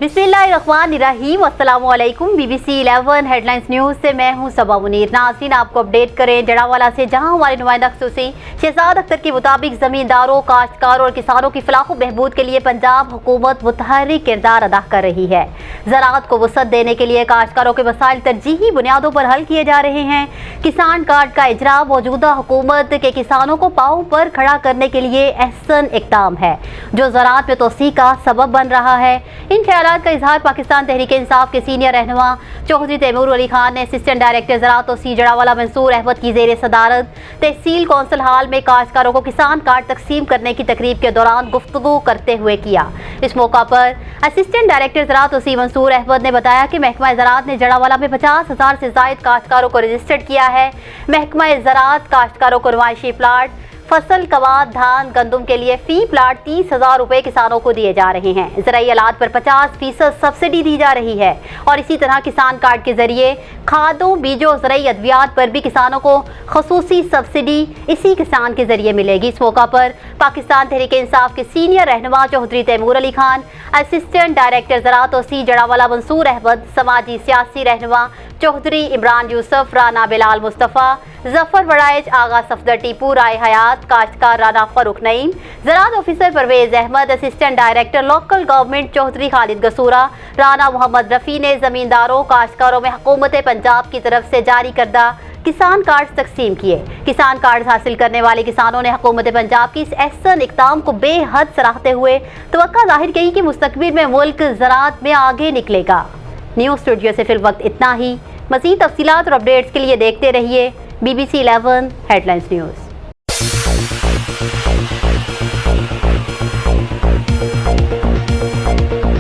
بسم اللہ الرحمن الرحیم، السلام علیکم۔ B B C 11 headlines news سے میں ہوں صبا منیر۔ ناظرین، آپ کو اپڈیٹ کریں جڑانوالہ سے، جہاں ہمارے نمائندہ خصوصی شہزاد اختر کے مطابق زمینداروں، کاشتکاروں اور کسانوں کی فلاح و بہبود کے لیے پنجاب حکومت متحرک کردار ادا کر رہی ہے۔ زراعت کو وسعت دینے کے لیے کاشتکاروں کے مسائل ترجیحی بنیادوں پر حل کیے جا رہے ہیں۔ کسان کارڈ کا اجرا موجودہ حکومت کے کسانوں کو پاؤں پر کھڑا کرنے کے لیے احسن اقدام ہے، جو زراعت میں توسیع کا سبب بن رہا ہے۔ ان خیالات کا اظہار پاکستان تحریک انصاف کے سینئر رہنما چودھری تیمور علی خان نے اسسٹنٹ ڈائریکٹر زراعت توسیع جڑانوالہ منصور احمد کی زیر صدارت تحصیل کونسل ہال میں کاشتکاروں کو کسان کارڈ تقسیم کرنے کی تقریب کے دوران گفتگو کرتے ہوئے کیا۔ اس موقع پر اسسٹنٹ ڈائریکٹر زراعت توسیع منصور احمد نے بتایا کہ محکمہ زراعت نے جڑانوالہ میں 50,000 سے زائد کاشتکاروں کو رجسٹرڈ کیا ہے۔ محکمہ زراعت کاشتکاروں کو نمائشی پلاٹ، فصل، کماد، دھان، گندم کے لیے فی پلاٹ 30,000 روپے کسانوں کو دیے جا رہے ہیں۔ زرعی آلات پر 50% سبسڈی دی جا رہی ہے، اور اسی طرح کسان کارڈ کے ذریعے کھادوں، بیجوں، زرعی ادویات پر بھی کسانوں کو خصوصی سبسڈی اسی کسان کے ذریعے ملے گی۔ اس موقع پر پاکستان تحریک انصاف کے سینئر رہنما Chaudhry Timur Ali Khan, assistant director زراعت توسیع جڑانوالہ منصور احمد، سماجی سیاسی رہنما چودھری عمران یوسف، رانا بلال مصطفیٰ، ظفر وڑائچ، آغا صفدر ٹیپو، رائے حیات، کاشتکار رانا فاروق نعیم، زراعت officer Parvez Ahmed, assistant director local government Chaudhry Khalid Gasoora, Rana Muhammad Rafi نے زمینداروں، کاشتکاروں میں حکومت پنجاب کی طرف سے جاری کردہ کسان کارڈ تقسیم کیے۔ کسان کارڈ حاصل کرنے والے کسانوں نے حکومت پنجاب کی اس احسن اقدام کو بے حد سراہتے ہوئے توقع ظاہر کی کہ مستقبل میں ملک زراعت میں آگے نکلے گا۔ نیوز اسٹوڈیو سے فی الوقت اتنا ہی۔ مزید تفصیلات اور اپڈیٹس کے لیے دیکھتے رہیے B B C 11 headlines news.